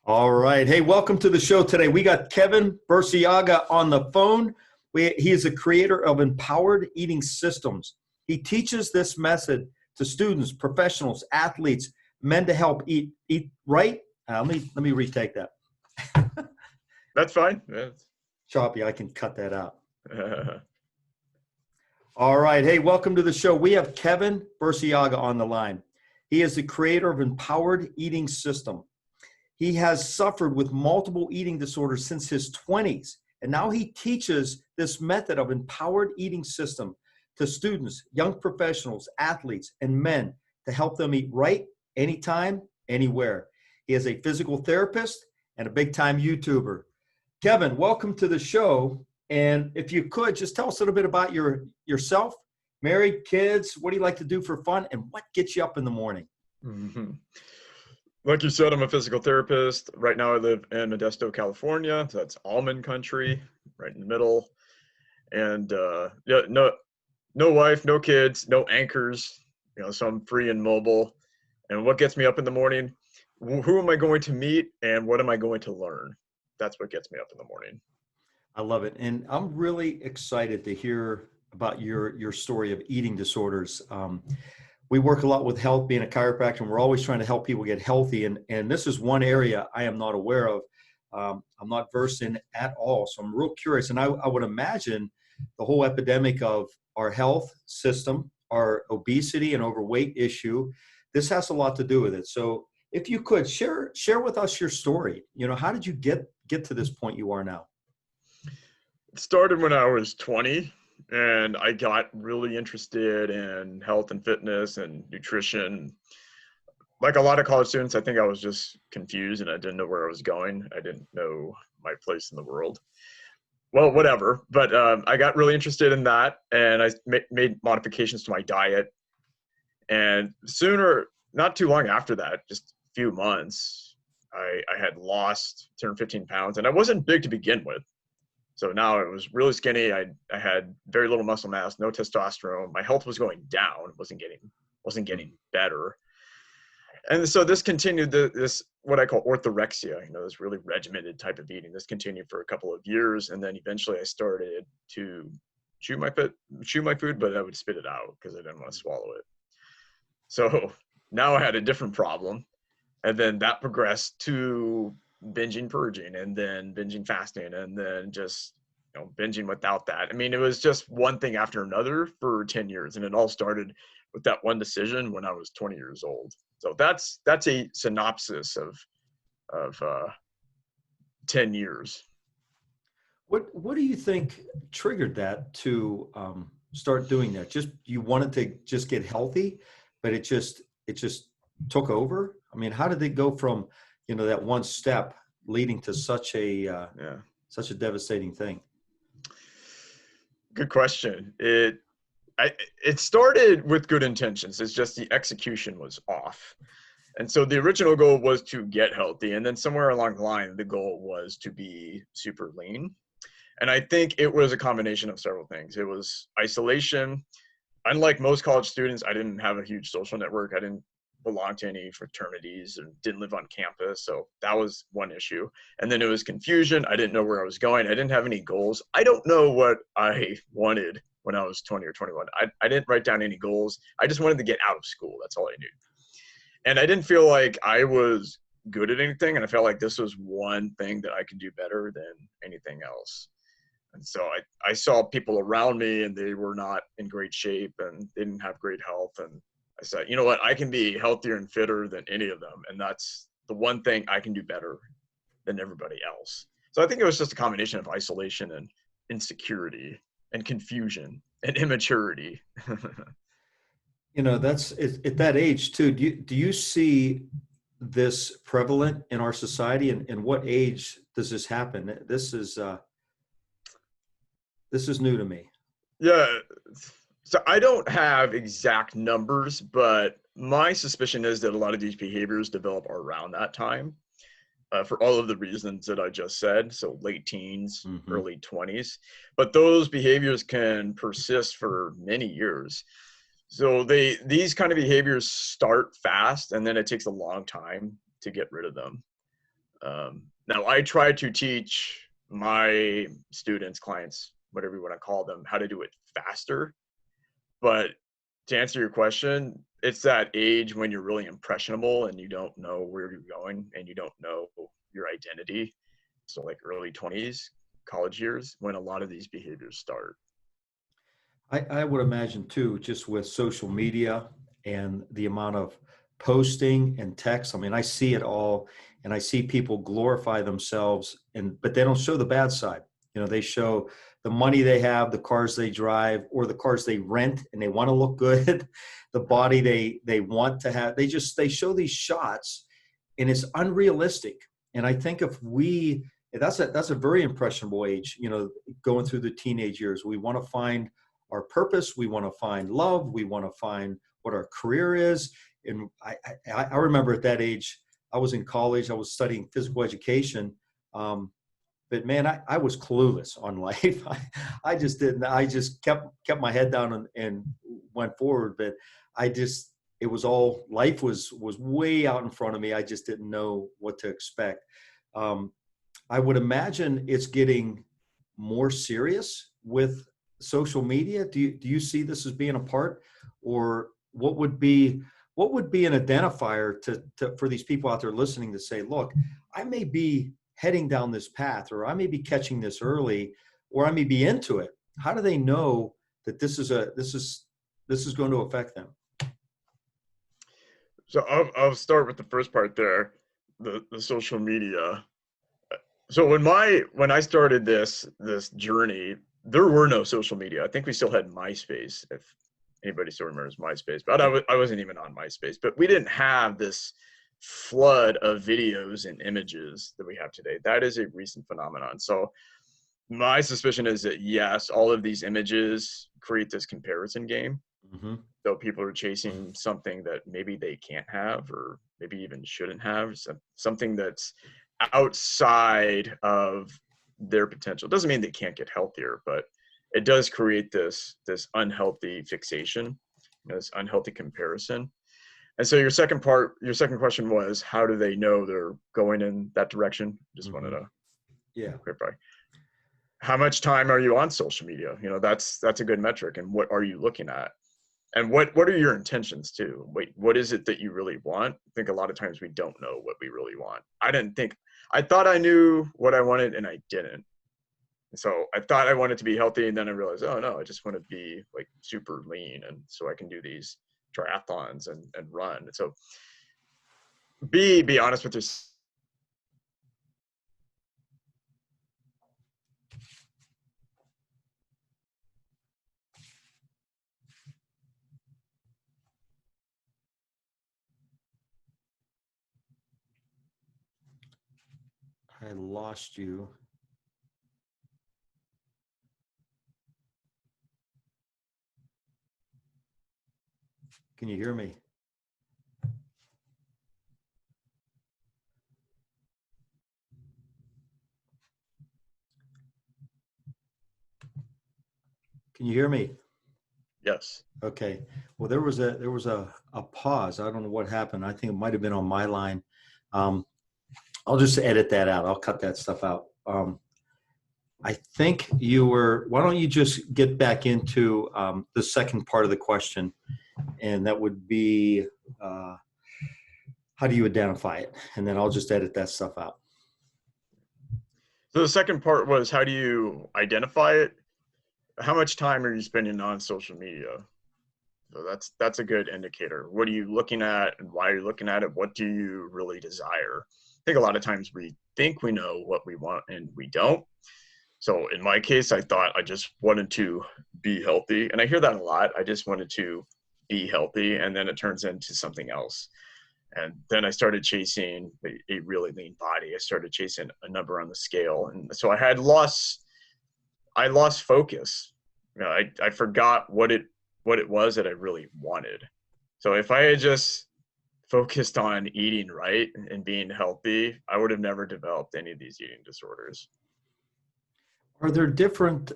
All right. Hey, welcome to the show today. We got Kevin Burciaga on the phone. He is a creator of Empowered Eating Systems. He teaches this method to students, professionals, athletes, men to help eat right. Let me retake that. That's fine. Yeah. Choppy, I can cut that out. All right. Hey, welcome to the show. We have Kevin Burciaga on the line. He is the creator of Empowered Eating System. He has suffered with multiple eating disorders since his 20s, and now he teaches this method of empowered eating system to students, young professionals, athletes, and men to help them eat right, anytime, anywhere. He is a physical therapist and a big-time YouTuber. Kevin, welcome to the show. And if you could, just tell us a little bit about yourself, married, kids, what do you like to do for fun, and what gets you up in the morning? Mm-hmm. Like you said, I'm a physical therapist. Right now I live in Modesto, California. So that's almond country, right in the middle. And no wife, no kids, no anchors, so I'm free and mobile. And what gets me up in the morning? Who am I going to meet and what am I going to learn? That's what gets me up in the morning. I love it. And I'm really excited to hear about your story of eating disorders. We work a lot with health, being a chiropractor, and we're always trying to help people get healthy. And this is one area I am not aware of. I'm not versed in at all. So I'm real curious. And I would imagine the whole epidemic of our health system, our obesity and overweight issue, this has a lot to do with it. So if you could share with us your story, how did you get to this point you are now? It started when I was 20. And I got really interested in health and fitness and nutrition. Like a lot of college students, I think I was just confused and I didn't know where I was going. I didn't know my place in the world. Well, whatever. But I got really interested in that and I made modifications to my diet. And not too long after that, just a few months, I had lost 10 or 15 pounds and I wasn't big to begin with. So now it was really skinny. I had very little muscle mass, no testosterone. My health was going down, wasn't getting better. And so this continued, this what I call orthorexia, this really regimented type of eating. This continued for a couple of years. And then eventually I started to chew my food, but I would spit it out because I didn't want to swallow it. So now I had a different problem. And then that progressed to binging, purging, and then binging, fasting, and then just binging without that. I mean, it was just one thing after another for 10 years, and it all started with that one decision when I was 20 years old. So that's a synopsis of 10 years. What do you think triggered that to start doing that? Just you wanted to just get healthy, but it just took over. I mean, how did it go from that one step leading to such a devastating thing? Good question. It started with good intentions. It's just the execution was off. And so the original goal was to get healthy. And then somewhere along the line, the goal was to be super lean. And I think it was a combination of several things. It was isolation. Unlike most college students, I didn't have a huge social network. I didn't belong to any fraternities and didn't live on campus. So that was one issue. And then it was confusion. I didn't know where I was going. I didn't have any goals. I don't know what I wanted when I was 20 or 21. I didn't write down any goals. I just wanted to get out of school. That's all I knew. And I didn't feel like I was good at anything. And I felt like this was one thing that I could do better than anything else. And so I saw people around me and they were not in great shape and they didn't have great health. And I said, you know what, I can be healthier and fitter than any of them. And that's the one thing I can do better than everybody else. So I think it was just a combination of isolation and insecurity and confusion and immaturity. That's at that age too. Do you see this prevalent in our society? And what age does this happen? This is new to me. Yeah. So I don't have exact numbers, but my suspicion is that a lot of these behaviors develop around that time for all of the reasons that I just said. So late teens, early 20s, but those behaviors can persist for many years. So these kind of behaviors start fast and then it takes a long time to get rid of them. Now, I try to teach my students, clients, whatever you want to call them, how to do it faster. But to answer your question, it's that age when you're really impressionable and you don't know where you're going and you don't know your identity. So like early 20s, college years, when a lot of these behaviors start. I would imagine too, just with social media and the amount of posting and text. I mean, I see it all, and I see people glorify themselves, but they don't show the bad side. You know, they show the money they have, the cars they drive, or the cars they rent, and they want to look good, the body they want to have. They show these shots, and it's unrealistic. And I think that's a very impressionable age. You know, going through the teenage years, we want to find our purpose. We want to find love. We want to find what our career is. And I remember at that age, I was in college. I was studying physical education. But man, I was clueless on life. I just didn't. I just kept my head down and went forward. But it was all, life was way out in front of me. I just didn't know what to expect. I would imagine it's getting more serious with social media. Do you see this as being a part, or what would be an identifier for these people out there listening to say, look, I may be heading down this path, or I may be catching this early, or I may be into it. How do they know that this is going to affect them? So I'll start with the first part there, the social media. So when I started this journey, there were no social media. I think we still had MySpace, if anybody still remembers MySpace, but I wasn't even on MySpace. But we didn't have this flood of videos and images that we have today. That is a recent phenomenon. So my suspicion is that yes, all of these images create this comparison game. Mm-hmm. So people are chasing something that maybe they can't have, or maybe even shouldn't have, something that's outside of their potential. It doesn't mean they can't get healthier, but it does create this unhealthy fixation, this unhealthy comparison. And so your second question was, how do they know they're going in that direction? Just wanted to clarify. How much time are you on social media? You know, that's a good metric. And what are you looking at? And what are your intentions too? Wait, what is it that you really want? I think a lot of times we don't know what we really want. I thought I knew what I wanted, and I didn't. So I thought I wanted to be healthy, and then I realized, oh no, I just want to be like super lean, and so I can do these triathlons and run. And so be honest with yourself. I lost you. Can you hear me? Can you hear me? Yes. Okay. Well, there was a pause. I don't know what happened. I think it might have been on my line. I'll just edit that out. I'll cut that stuff out. I think why don't you just get back into the second part of the question, and that would be, how do you identify it? And then I'll just edit that stuff out. So the second part was, how do you identify it? How much time are you spending on social media? So that's a good indicator. What are you looking at, and why are you looking at it? What do you really desire? I think a lot of times we think we know what we want and we don't. So in my case, I thought I just wanted to be healthy. And I hear that a lot. I just wanted to be healthy. And then it turns into something else. And then I started chasing a really lean body. I started chasing a number on the scale. And so I lost focus. You know, I forgot what it was that I really wanted. So if I had just focused on eating right and being healthy, I would have never developed any of these eating disorders. Are there different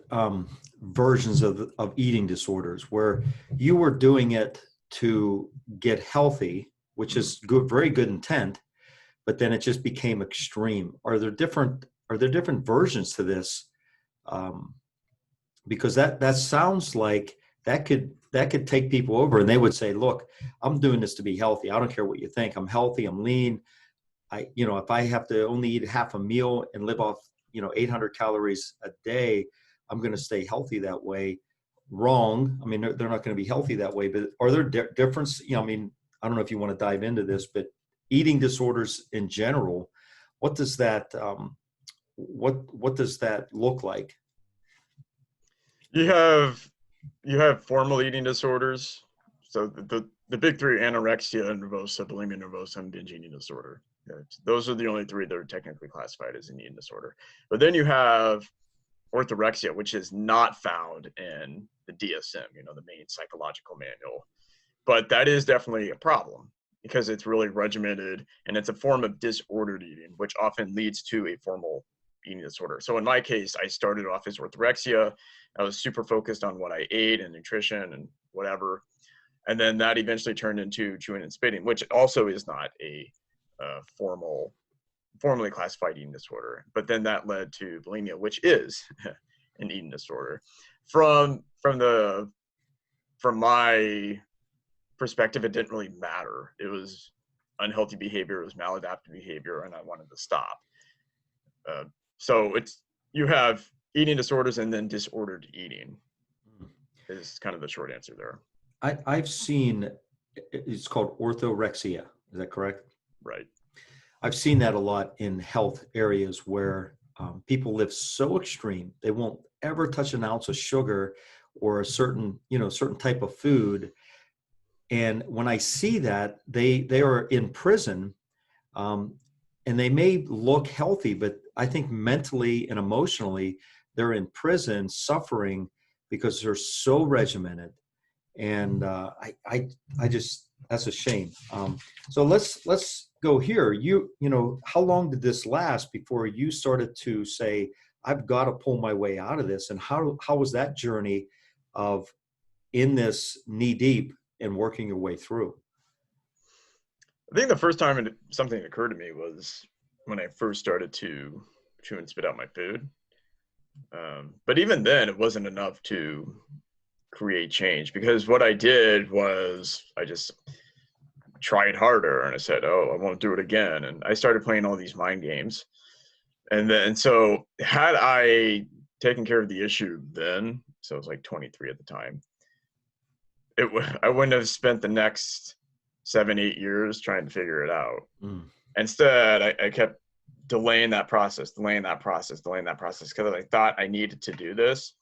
versions of eating disorders where you were doing it to get healthy, which is good, very good intent, but then it just became extreme. Are there different versions to this? Because that sounds like that could take people over, and they would say, look, I'm doing this to be healthy. I don't care what you think. I'm healthy, I'm lean. If I have to only eat half a meal and live off 800 calories a day, I'm going to stay healthy that way. Wrong. I mean, they're not going to be healthy that way. But are there difference? I mean, I don't know if you want to dive into this, but eating disorders in general, what does that what does that look like? You have formal eating disorders. So the big three: anorexia, nervosa, bulimia nervosa, and binge eating disorder. Those are the only three that are technically classified as an eating disorder. But then you have orthorexia, which is not found in the DSM, the main psychological manual. But that is definitely a problem because it's really regimented and it's a form of disordered eating, which often leads to a formal eating disorder. So in my case, I started off as orthorexia. I was super focused on what I ate and nutrition and whatever. And then that eventually turned into chewing and spitting, which also is not a formally classified eating disorder. But then that led to bulimia, which is an eating disorder. From my perspective, it didn't really matter. It was unhealthy behavior, it was maladaptive behavior, and I wanted to stop. So you have eating disorders and then disordered eating is kind of the short answer there. I've seen, it's called orthorexia. Is that correct? Right. I've seen that a lot in health areas where people live so extreme, they won't ever touch an ounce of sugar or a certain type of food. And when I see that, they are in prison, and they may look healthy, but I think mentally and emotionally, they're in prison suffering because they're so regimented. And I just, that's a shame. So let's go here. How long did this last before you started to say, I've got to pull my way out of this? And how was that journey of in this knee deep and working your way through? I think the first time something occurred to me was when I first started to chew and spit out my food. But even then, it wasn't enough to create change, because what I did was I just tried harder and I said, oh, I won't do it again. And I started playing all these mind games. And so had I taken care of the issue then, so I was like 23 at the time, I wouldn't have spent the next 7-8 years trying to figure it out. Instead, I kept delaying that process because I thought I needed to do this.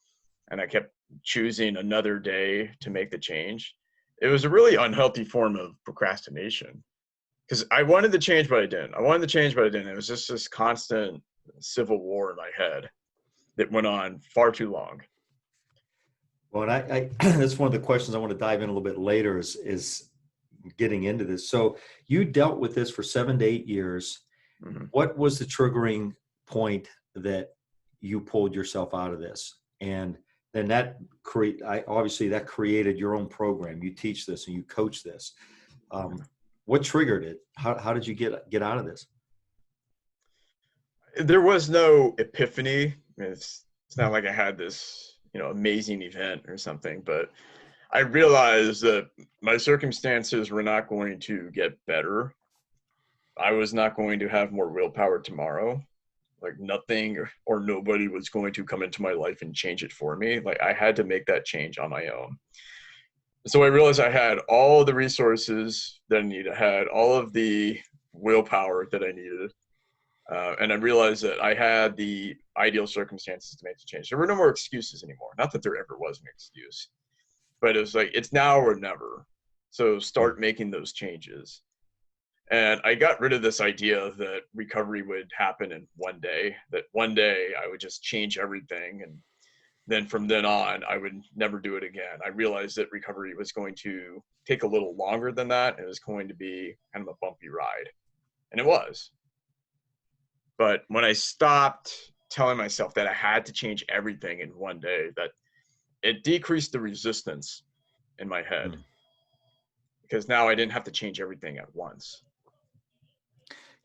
And I kept choosing another day to make the change. It was a really unhealthy form of procrastination because I wanted to change, but I didn't. It was just this constant civil war in my head that went on far too long. Well, and I that's one of the questions I want to dive in a little bit later is getting into this. So you dealt with this for 7 to 8 years. Mm-hmm. What was the triggering point that you pulled yourself out of this? And then that created your own program. You teach this and you coach this. What triggered it? How did you get out of this? There was no epiphany. It's not like I had this, amazing event or something, but I realized that my circumstances were not going to get better. I was not going to have more willpower tomorrow. Like nothing or nobody was going to come into my life and change it for me. Like I had to make that change on my own. So I realized I had all the resources that I needed. I had all of the willpower that I needed. And I realized that I had the ideal circumstances to make the change. There were no more excuses anymore. Not that there ever was an excuse, but it was like, it's now or never. So start making those changes. And I got rid of this idea that recovery would happen in one day, that one day I would just change everything. And then from then on, I would never do it again. I realized that recovery was going to take a little longer than that. It was going to be kind of a bumpy ride. And it was. But when I stopped telling myself that I had to change everything in one day, that it decreased the resistance in my head. Because now I didn't have to change everything at once.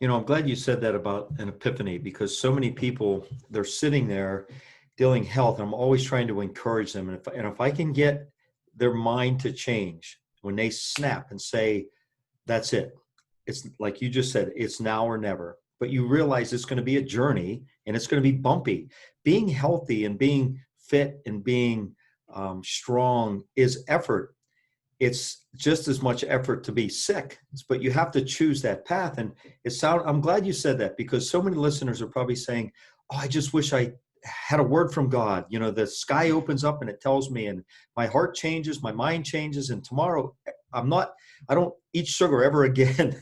I'm glad you said that about an epiphany, because so many people, they're sitting there dealing health. And I'm always trying to encourage them. And if I can get their mind to change when they snap and say, that's it. It's like you just said, it's now or never. But you realize it's going to be a journey and it's going to be bumpy. Being healthy and being fit and being strong is effort. It's just as much effort to be sick, but you have to choose that path. And I'm glad you said that, because so many listeners are probably saying, oh, I just wish I had a word from God. The sky opens up and it tells me, and my heart changes, my mind changes. And tomorrow I don't eat sugar ever again.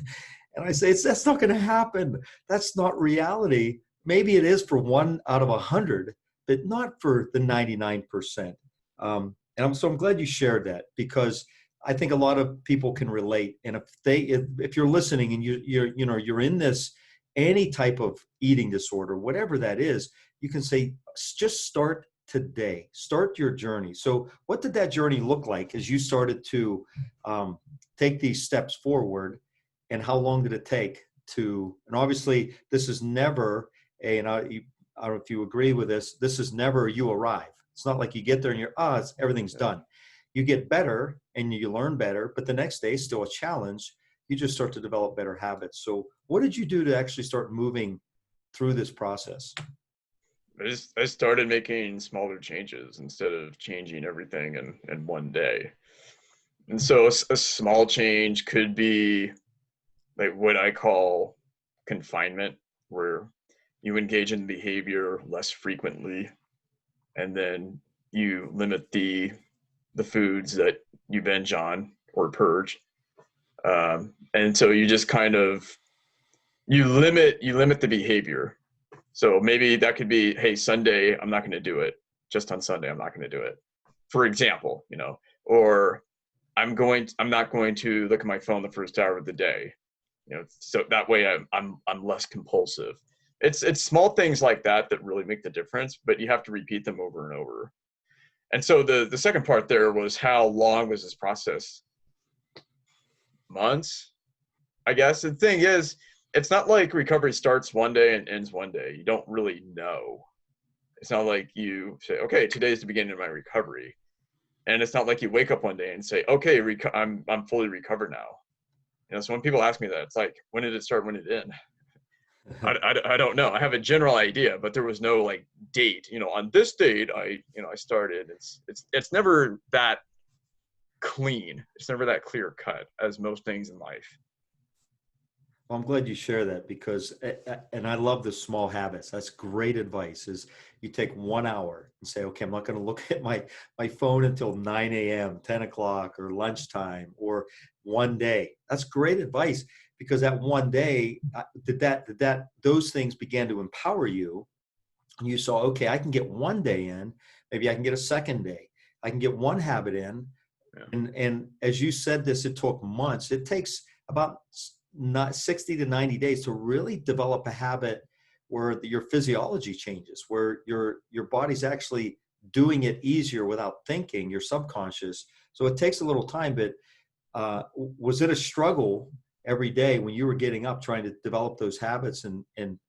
And I say, that's not going to happen. That's not reality. Maybe it is for 1 out of 100, but not for the 99%. And I'm glad you shared that, because I think a lot of people can relate. And if you're listening and you're in this, any type of eating disorder, whatever that is, you can say, just start today, start your journey. So what did that journey look like as you started to take these steps forward, and how long did it take and obviously this is never and I don't know if you agree with this is never you arrive. It's not like you get there and everything's done. You get better and you learn better, but the next day is still a challenge. You just start to develop better habits. So what did you do to actually start moving through this process? I started making smaller changes instead of changing everything in one day. And so a small change could be like what I call confinement, where you engage in behavior less frequently, and then you limit the foods that you binge on or purge. And so you just kind of you limit the behavior. So maybe that could be, hey, Sunday I'm not going to do it. Just on Sunday I'm not going to do it, for example, or I'm not going to look at my phone the first hour of the day, so that way I'm less compulsive. It's small things like that really make the difference, but you have to repeat them over and over. And so the second part there was, how long was this process? Months, I guess. The thing is, it's not like recovery starts one day and ends one day. You don't really know. It's not like you say, okay, today's the beginning of my recovery. And it's not like you wake up one day and say, okay, I'm fully recovered now. So when people ask me that, it's like, when did it start? When did it end? I don't know. I have a general idea, but there was no like date. On this date, I started. It's never that clean. It's never that clear cut as most things in life. Well, I'm glad you share that, because, and I love the small habits. That's great advice. Is you take 1 hour and say, okay, I'm not going to look at my phone until 9 a.m., 10 o'clock, or lunchtime, or one day. That's great advice, because that one day, those things began to empower you. And you saw, okay, I can get one day in, maybe I can get a second day. I can get one habit in. Yeah. And as you said this, it took months. It takes about not 60 to 90 days to really develop a habit where your physiology changes, where your body's actually doing it easier without thinking, your subconscious. So it takes a little time, but was it a struggle every day when you were getting up trying to develop those habits and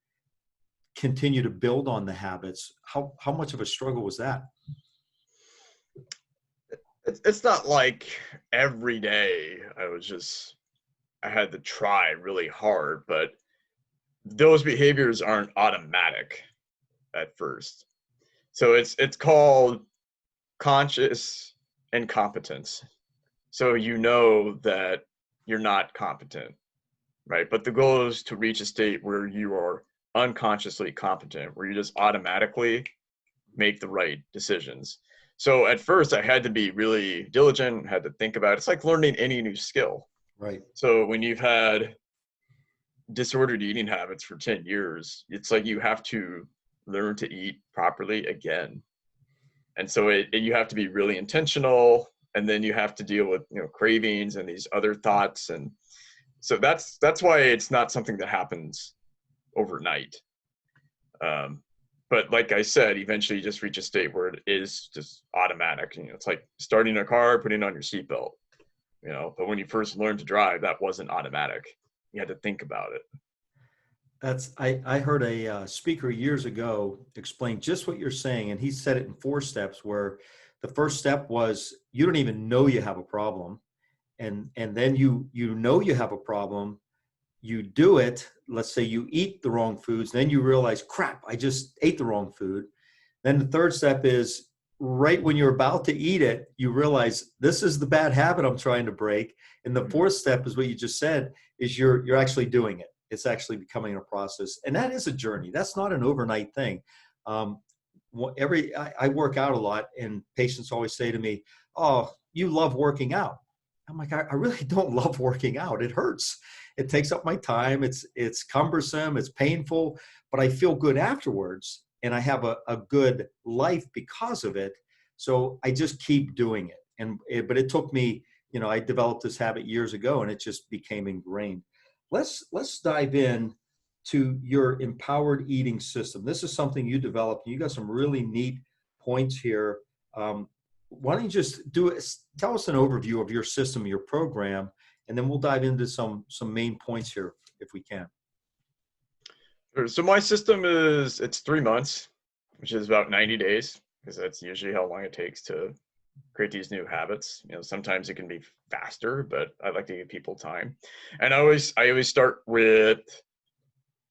continue to build on the habits? How much of a struggle was that? It's not like every day I had to try really hard, but those behaviors aren't automatic at first. So it's called conscious incompetence. So that you're not competent, right? But the goal is to reach a state where you are unconsciously competent, where you just automatically make the right decisions. So at first I had to be really diligent, had to think about it. It's like learning any new skill. Right. So when you've had disordered eating habits for 10 years, it's like you have to learn to eat properly again. And so you have to be really intentional, and then you have to deal with cravings and these other thoughts. And so that's why it's not something that happens overnight. But like I said, eventually you just reach a state where it is just automatic. It's like starting a car, putting on your seatbelt. But when you first learned to drive, that wasn't automatic. You had to think about it. I heard a speaker years ago explain just what you're saying, and he said it in 4 steps. Where the first step was you don't even know you have a problem, and then you know you have a problem, you do it. Let's say you eat the wrong foods, then you realize, crap, I just ate the wrong food. Then the third step is right when you're about to eat it, you realize this is the bad habit I'm trying to break. And the fourth step is what you just said, is you're actually doing it. It's actually becoming a process. And that is a journey. That's not an overnight thing. Um, I work out a lot, and patients always say to me, "Oh, you love working out." I'm like, I really don't love working out. It hurts. It takes up my time. It's cumbersome. It's painful, but I feel good afterwards, and I have a good life because of it. So I just keep doing it. But it took me, I developed this habit years ago, and it just became ingrained. Let's dive in to your empowered eating system. This is something you developed. You got some really neat points here. Why don't you just tell us an overview of your system, your program, and then we'll dive into some main points here if we can. Sure. So my system it's 3 months, which is about 90 days, because that's usually how long it takes to create these new habits. Sometimes it can be faster, but I like to give people time. And I always start with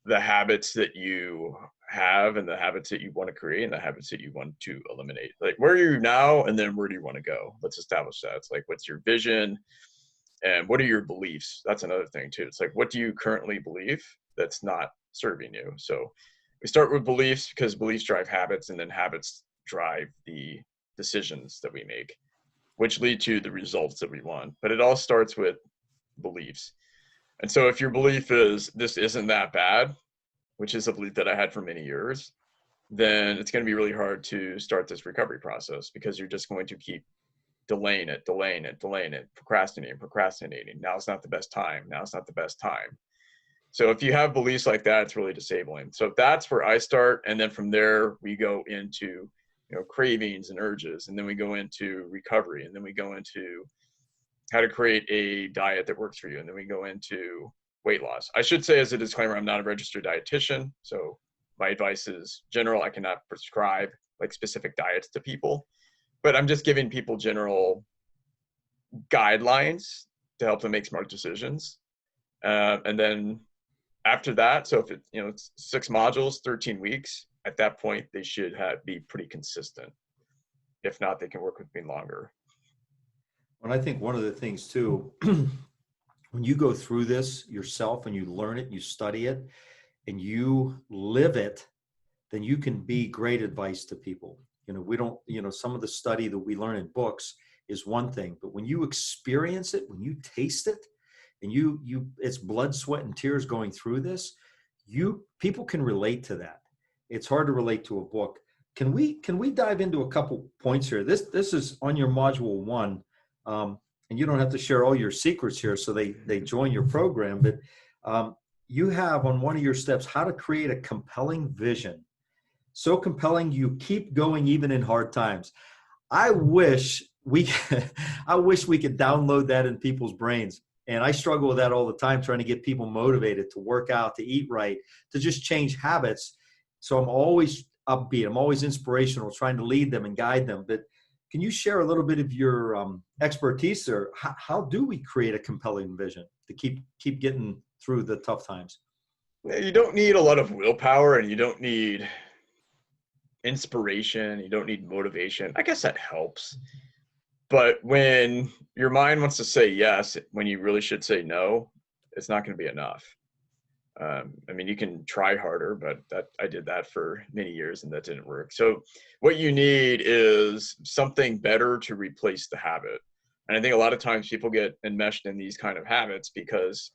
the habits that you have and the habits that you want to create and the habits that you want to eliminate. Like, where are you now, and then where do you want to go? Let's establish that. It's like, what's your vision and what are your beliefs? That's another thing too. It's like, what do you currently believe that's not serving you? So we start with beliefs, because beliefs drive habits, and then habits drive the decisions that we make, which lead to the results that we want. But it all starts with beliefs. And so if your belief is this isn't that bad, which is a belief that I had for many years, then it's going to be really hard to start this recovery process, because you're just going to keep delaying it, procrastinating. Now it's not the best time. Now it's not the best time. So if you have beliefs like that, it's really disabling. So that's where I start. And then from there, we go into, cravings and urges. And then we go into recovery. And then we go into how to create a diet that works for you. And then we go into weight loss. I should say, as a disclaimer, I'm not a registered dietitian. So my advice is general. I cannot prescribe like specific diets to people, but I'm just giving people general guidelines to help them make smart decisions. And then after that, so if it's 6 modules, 13 weeks, at that point, they should be pretty consistent. If not, they can work with me longer. And I think one of the things too, when you go through this yourself and you learn it, you study it, and you live it, then you can be great advice to people. We don't, some of the study that we learn in books is one thing, but when you experience it, when you taste it, and it's blood, sweat, and tears going through this, people can relate to that. It's hard to relate to a book. Can we dive into a couple points here? This is on your module 1. And you don't have to share all your secrets here, so they join your program, but you have on one of your steps how to create a compelling vision. So compelling you keep going even in hard times. I wish we could download that in people's brains. And I struggle with that all the time, trying to get people motivated to work out, to eat right, to just change habits. So I'm always upbeat. I'm always inspirational, trying to lead them and guide them. But can you share a little bit of your expertise there? How do we create a compelling vision to keep getting through the tough times? You don't need a lot of willpower, and you don't need inspiration. You don't need motivation. I guess that helps. But when your mind wants to say yes, when you really should say no, it's not going to be enough. You can try harder, but I did that for many years and that didn't work. So what you need is something better to replace the habit. And I think a lot of times people get enmeshed in these kind of habits because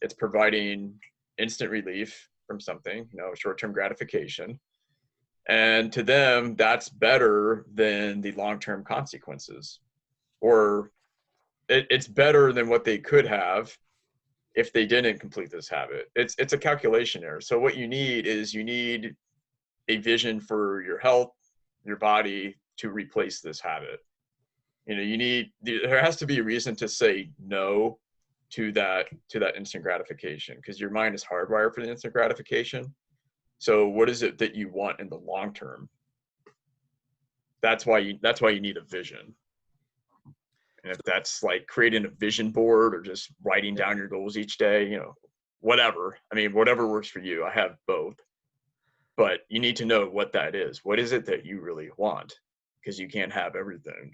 it's providing instant relief from something, short-term gratification. And to them, that's better than the long-term consequences. Or it's better than what they could have if they didn't complete this habit. It's a calculation error. So what you need is a vision for your health, your body, to replace this habit. There has to be a reason to say no to that instant gratification, because your mind is hardwired for the instant gratification. So what is it that you want in the long term? That's why you need a vision. And if that's like creating a vision board or just writing down your goals each day, you know, whatever. I mean, whatever works for you. I have both. But you need to know what that is. What is it that you really want? Because you can't have everything.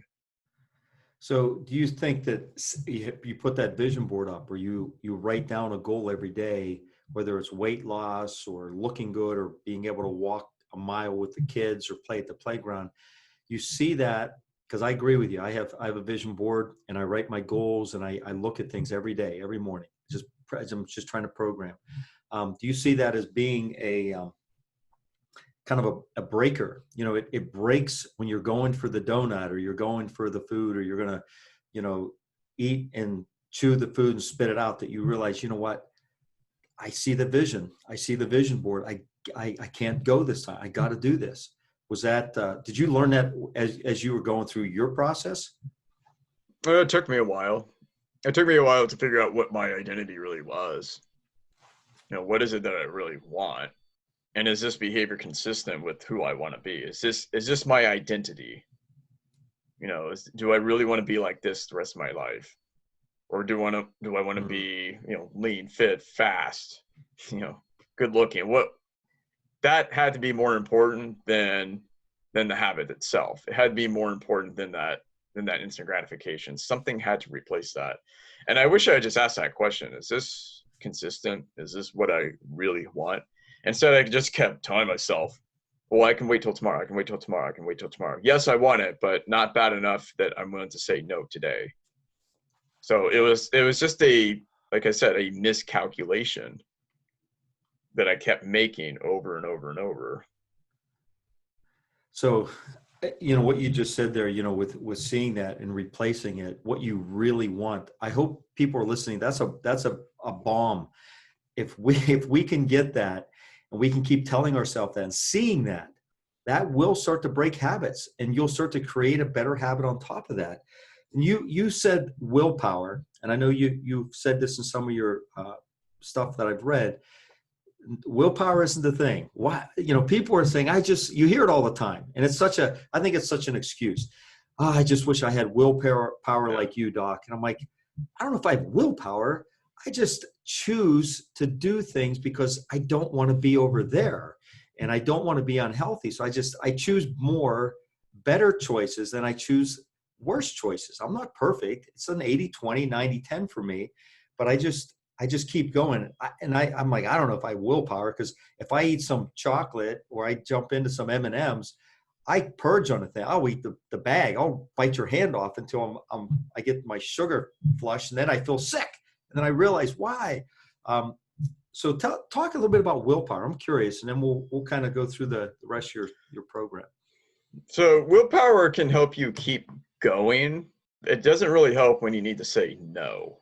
So do you think that you put that vision board up, or you write down a goal every day, whether it's weight loss or looking good or being able to walk a mile with the kids or play at the playground? You see that, because I agree with you. I have a vision board, and I write my goals, and I look at things every day, every morning. I'm just trying to program. Do you see that as being a kind of a breaker? You know, it breaks when you're going for the donut, or you're going for the food, or you're going to, you know, eat and chew the food and spit it out, that you realize, you know what, I see the vision. I see the vision board. I can't go this time. I got to do this. Was that, did you learn that as you were going through your process? It took me a while. It took me a while to figure out what my identity really was. You know, what is it that I really want? And is this behavior consistent with who I want to be? Is this my identity? You know, do I really want to be like this the rest of my life? Or do I want to be, you know, lean, fit, fast, you know, good looking? What that had to be more important than the habit itself. It had to be more important than that instant gratification. Something had to replace that. And I wish I had just asked that question. Is this consistent? Is this what I really want? Instead, I just kept telling myself, well, I can wait till tomorrow. I can wait till tomorrow. I can wait till tomorrow. Yes, I want it, but not bad enough that I'm willing to say no today. So it was just like I said, a miscalculation that I kept making over and over and over. So, you know, what you just said there, you know, with seeing that and replacing it, what you really want, I hope people are listening. That's a bomb. If we can get that, and we can keep telling ourselves that and seeing that, that will start to break habits, and you'll start to create a better habit on top of that. And you said willpower, and I know you've said this in some of your stuff that I've read. Willpower isn't the thing. Why? You know, people are saying, you hear it all the time. And I think it's such an excuse. Oh, I just wish I had willpower like you, Doc. And I'm like, I don't know if I have willpower. I just choose to do things because I don't want to be over there, and I don't want to be unhealthy. So I choose better choices than I choose worse choices. I'm not perfect. It's an 80-20, 90-10 for me, but I just keep going. I'm like, I don't know if I have willpower, because if I eat some chocolate or I jump into some M&Ms, I purge on a thing. I'll eat the bag. I'll bite your hand off until I get my sugar flush, and then I feel sick. And then I realize why. So talk a little bit about willpower. I'm curious, and then we'll kind of go through the rest of your program. So willpower can help you keep going. It doesn't really help when you need to say no.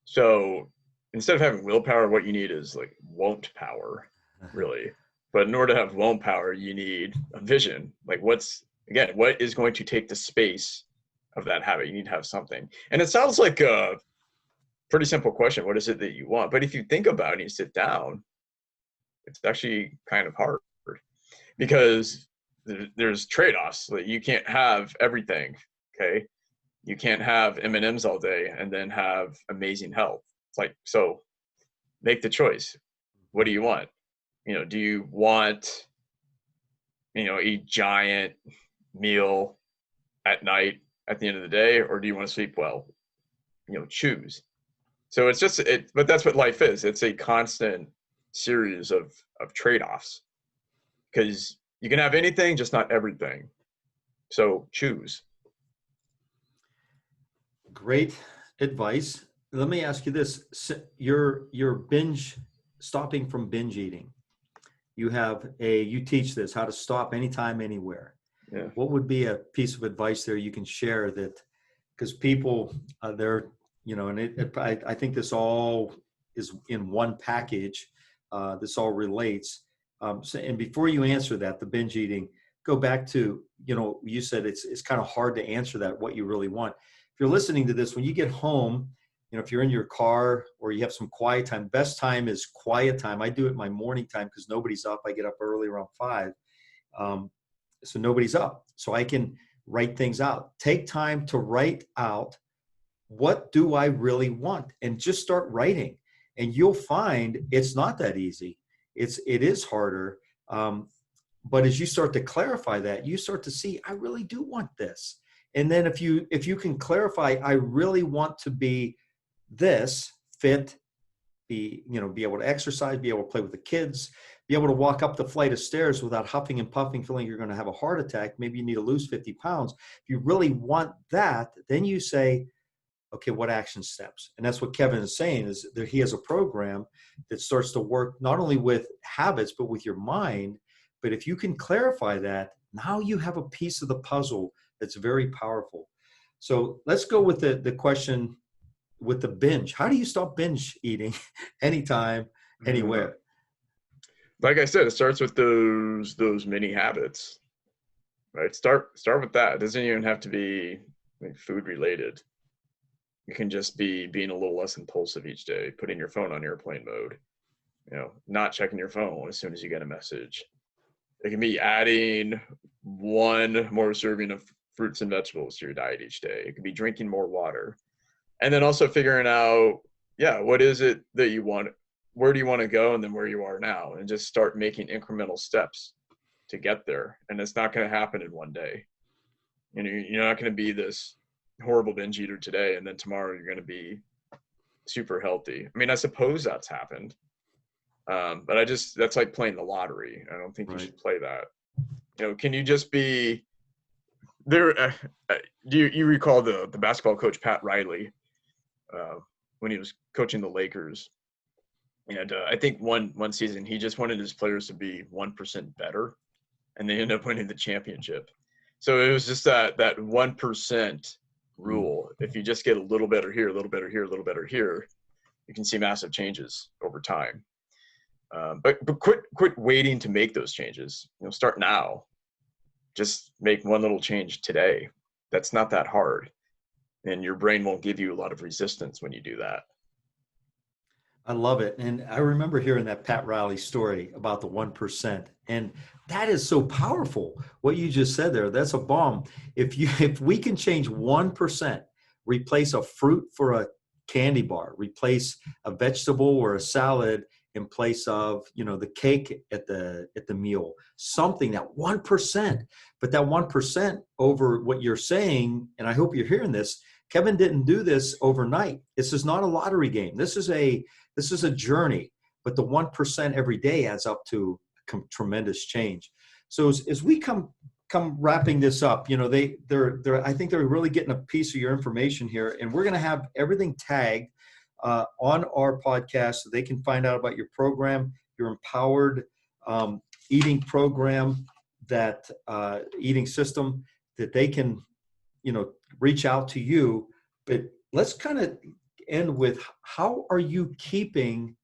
So instead of having willpower, what you need is like won't power, really. But in order to have won't power, you need a vision. Like what is going to take the space of that habit? You need to have something. And it sounds like a pretty simple question. What is it that you want? But if you think about it and you sit down, it's actually kind of hard, because there's trade-offs. Like you can't have everything. Okay. You can't have M&Ms all day and then have amazing health. It's like, so make the choice. What do you want? You know, do you want, you know, a giant meal at night at the end of the day, or do you want to sleep well? You know, choose. So it's just but that's what life is. It's a constant series of trade-offs, because you can have anything, just not everything. So choose. Great advice. Let me ask you this: you're stopping from binge eating. You teach this, how to stop anytime, anywhere. Yeah. What would be a piece of advice there you can share, that, because people they're, you know, and I think this all is in one package. This all relates. And before you answer that, the binge eating, go back to, you know, you said it's kind of hard to answer that, what you really want. If you're listening to this, when you get home, if you're in your car or you have some quiet time, best time is quiet time. I do it my morning time because nobody's up. I get up early around 5. So nobody's up. So I can write things out. Take time to write out, what do I really want? And just start writing. And you'll find it's not that easy. It is harder. But as you start to clarify that, you start to see, I really do want this. And then if you can clarify, I really want to be this, fit, be able to exercise, be able to play with the kids, be able to walk up the flight of stairs without huffing and puffing, feeling you're going to have a heart attack. Maybe you need to lose 50 pounds. If you really want that, then you say, okay, what action steps? And that's what Kevin is saying, is that he has a program that starts to work not only with habits, but with your mind. But if you can clarify that, now you have a piece of the puzzle that's very powerful. So let's go with the question with the binge. How do you stop binge eating anytime, anywhere? Like I said, it starts with those mini habits, right? Start with that. It doesn't even have to be food related. It can just be being a little less impulsive each day, putting your phone on airplane mode, not checking your phone as soon as you get a message. It can be adding one more serving of fruits and vegetables to your diet each day. It could be drinking more water. And then also figuring out, what is it that you want? Where do you want to go? And then where you are now, and just start making incremental steps to get there. And it's not going to happen in one day. You're not going to be this horrible binge eater today, and then tomorrow you're going to be super healthy. I mean, I suppose that's happened. But that's like playing the lottery. I don't think you should play that. Can you just be there? Do you recall the basketball coach, Pat Riley, when he was coaching the Lakers? And I think one season he just wanted his players to be 1% better, and they ended up winning the championship. So it was just that 1% rule. If you just get a little better here, a little better here, a little better here, you can see massive changes over time. But quit waiting to make those changes. Start now. Just make one little change today. That's not that hard, and your brain won't give you a lot of resistance when you do that. I love it. And I remember hearing that Pat Riley story about the 1%. And that is so powerful. What you just said there, that's a bomb. If we can change 1%, replace a fruit for a candy bar, replace a vegetable or a salad in place of, the cake at the meal, something, that 1%, but that 1% over what you're saying, and I hope you're hearing this, Kevin didn't do this overnight. This is not a lottery game. This is a journey, but the 1% every day adds up to tremendous change. So as we come wrapping this up, I think they're really getting a piece of your information here, and we're going to have everything tagged on our podcast so they can find out about your program, your empowered eating program, that eating system, that they can, reach out to you. But let's kind of end with, how are you keeping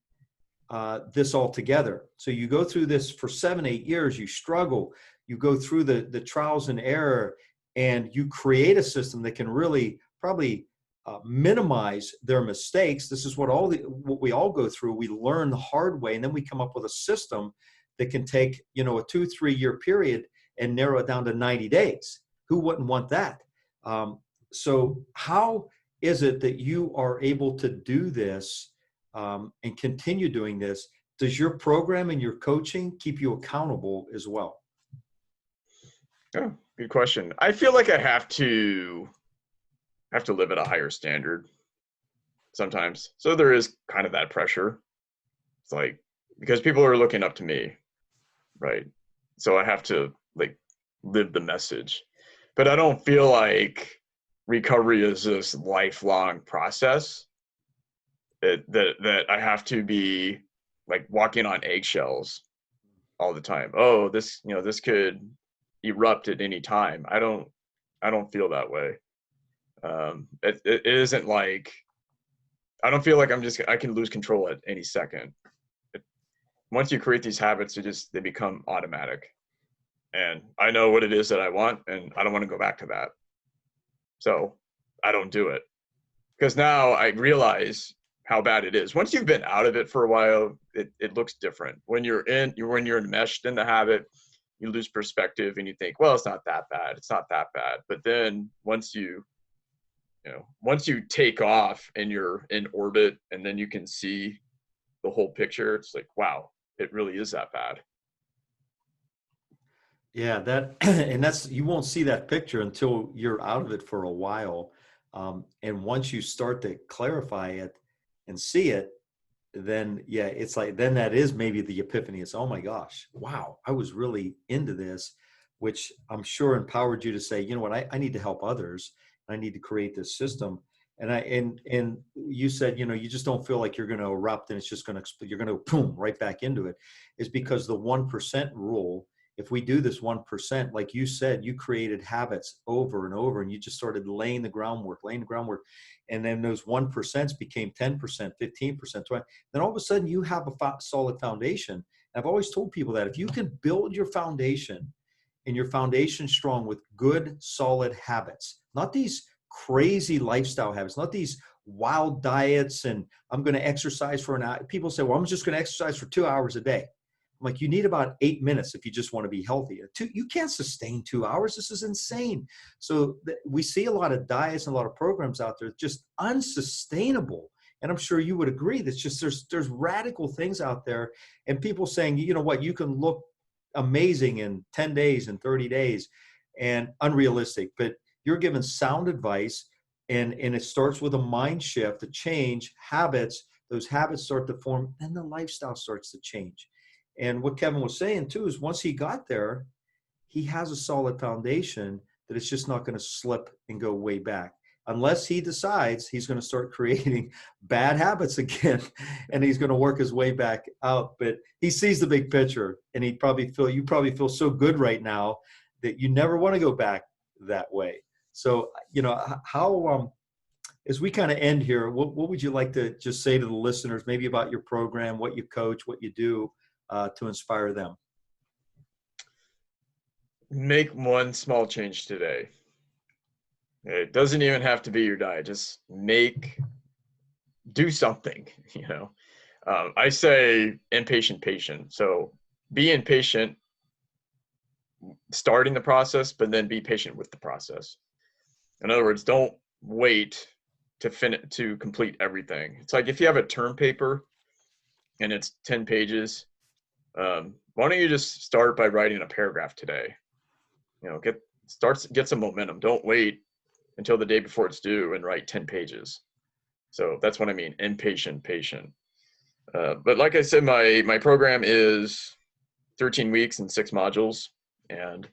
this all together? So you go through this for 7-8 years, you struggle, you go through the trials and error, and you create a system that can really probably minimize their mistakes. This is what we all go through. We learn the hard way, and then we come up with a system that can take, a 2-3 year period and narrow it down to 90 days. Who wouldn't want that? So how is it that you are able to do this and continue doing this? Does your program and your coaching keep you accountable as well? Oh, good question. I feel like I have to live at a higher standard sometimes. So there is kind of that pressure. It's like, because people are looking up to me, right? So I have to live the message. But I don't feel like recovery is this lifelong process that I have to be walking on eggshells all the time. Oh, this could erupt at any time. I don't feel that way. It isn't like, I don't feel like I can lose control at any second. Once you create these habits, they become automatic. And I know what it is that I want, and I don't want to go back to that. So I don't do it because now I realize how bad it is. Once you've been out of it for a while, it looks different. When you're enmeshed in the habit, you lose perspective and you think, well, it's not that bad. It's not that bad. But then once you take off and you're in orbit and then you can see the whole picture, it's like, wow, it really is that bad. Yeah, and you won't see that picture until you're out of it for a while. And once you start to clarify it and see it, then yeah, it's like, then that is maybe the epiphany. It's, oh my gosh, wow, I was really into this, which I'm sure empowered you to say, you know what, I need to help others. I need to create this system. And you said, you know, you just don't feel like you're going to erupt and it's just going to, you're going to boom right back into it, is because the 1% rule. If we do this 1%, like you said, you created habits over and over, and you just started laying the groundwork. And then those 1% became 10%, 15%, 20%. Then all of a sudden you have a solid foundation. And I've always told people that if you can build your foundation and your foundation strong with good, solid habits, not these crazy lifestyle habits, not these wild diets, and I'm going to exercise for an hour. People say, well, I'm just going to exercise for 2 hours a day. I'm like, you need about 8 minutes if you just want to be healthy. You can't sustain 2 hours. This is insane. So we see a lot of diets and a lot of programs out there just unsustainable. And I'm sure you would agree that just there's radical things out there, and people saying, you know what, you can look amazing in 10 days and 30 days, and unrealistic. But you're given sound advice, and it starts with a mind shift, to change habits. Those habits start to form, and the lifestyle starts to change. And what Kevin was saying too is once he got there, he has a solid foundation that it's just not going to slip and go way back unless he decides he's going to start creating bad habits again, and he's going to work his way back out. But he sees the big picture, and you probably feel so good right now that you never want to go back that way. So, you know, how, as we kind of end here, what would you like to just say to the listeners, maybe about your program, what you coach, what you do, to inspire them? Make one small change today. It doesn't even have to be your diet. Just do something, you know. I say impatient patient. So be impatient starting the process, but then be patient with the process. In other words, don't wait to complete everything. It's like if you have a term paper and it's 10 pages, why don't you just start by writing a paragraph today? You know, get some momentum. Don't wait until the day before it's due and write 10 pages. So that's what I mean, impatient patient. But like I said, my program is 13 weeks and 6 modules. And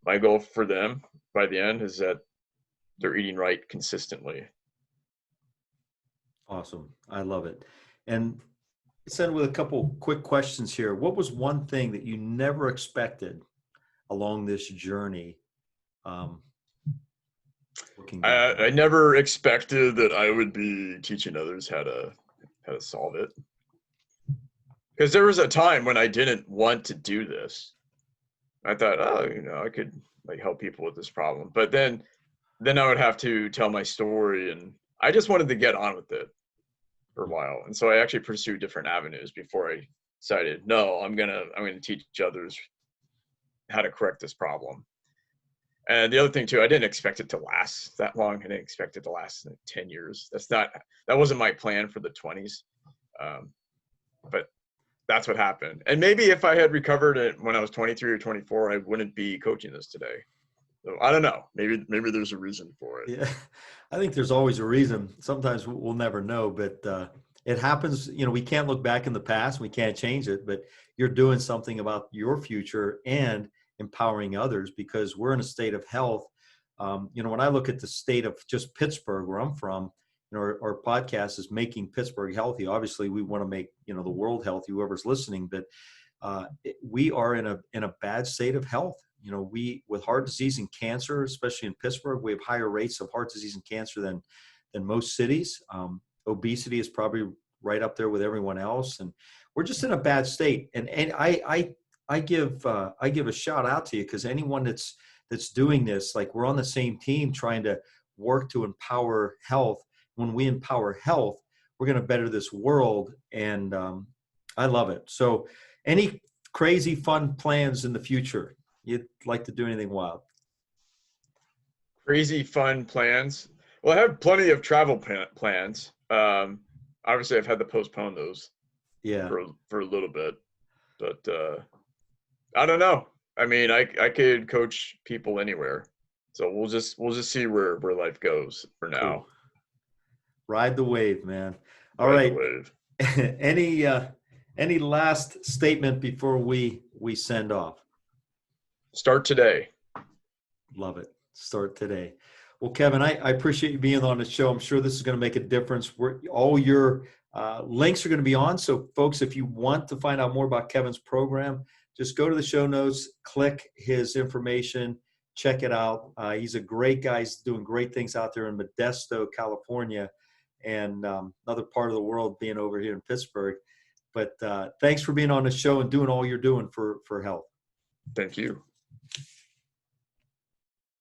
my goal for them by the end is that they're eating right consistently. Awesome. I love it. And send with a couple quick questions here. What was one thing that you never expected along this journey? I never expected that I would be teaching others how to solve it. Because there was a time when I didn't want to do this. I thought, oh, you know, I could like help people with this problem. But then I would have to tell my story, and I just wanted to get on with it for a while. And so I actually pursued different avenues before I decided, no, I'm gonna teach others how to correct this problem. And the other thing too, I didn't expect it to last that long. I didn't expect it to last 10 years. That wasn't my plan for the 20s. But that's what happened. And maybe if I had recovered it when I was 23 or 24, I wouldn't be coaching this today. So I don't know. Maybe there's a reason for it. Yeah, I think there's always a reason. Sometimes we'll never know, but it happens. You know, we can't look back in the past. We can't change it, but you're doing something about your future and empowering others, because we're in a state of health. You know, when I look at the state of just Pittsburgh, where I'm from, you know, our podcast is making Pittsburgh healthy. Obviously, we want to make, you know, the world healthy, whoever's listening, but we are in a bad state of health. You know, with heart disease and cancer, especially in Pittsburgh, we have higher rates of heart disease and cancer than most cities. Obesity is probably right up there with everyone else, and we're just in a bad state. And I give a shout out to you, because anyone that's doing this, like, we're on the same team trying to work to empower health. when we empower health, we're going to better this world. And I love it. So any crazy fun plans in the future? You'd like to do anything wild? Crazy fun plans. Well, I have plenty of travel plans. Obviously, I've had to postpone those Yeah. for a little bit, but I don't know. I mean, I could coach people anywhere, so we'll just see where life goes for now. Cool. Ride the wave, man. All Ride the right. wave. Any last statement before we send off? Start today. Love it. Start today. Well, Kevin, I appreciate you being on the show. I'm sure this is going to make a difference. All your links are going to be on. So, folks, if you want to find out more about Kevin's program, just go to the show notes, click his information, check it out. He's a great guy. He's doing great things out there in Modesto, California, and another part of the world being over here in Pittsburgh. But thanks for being on the show and doing all you're doing for health. Thank you.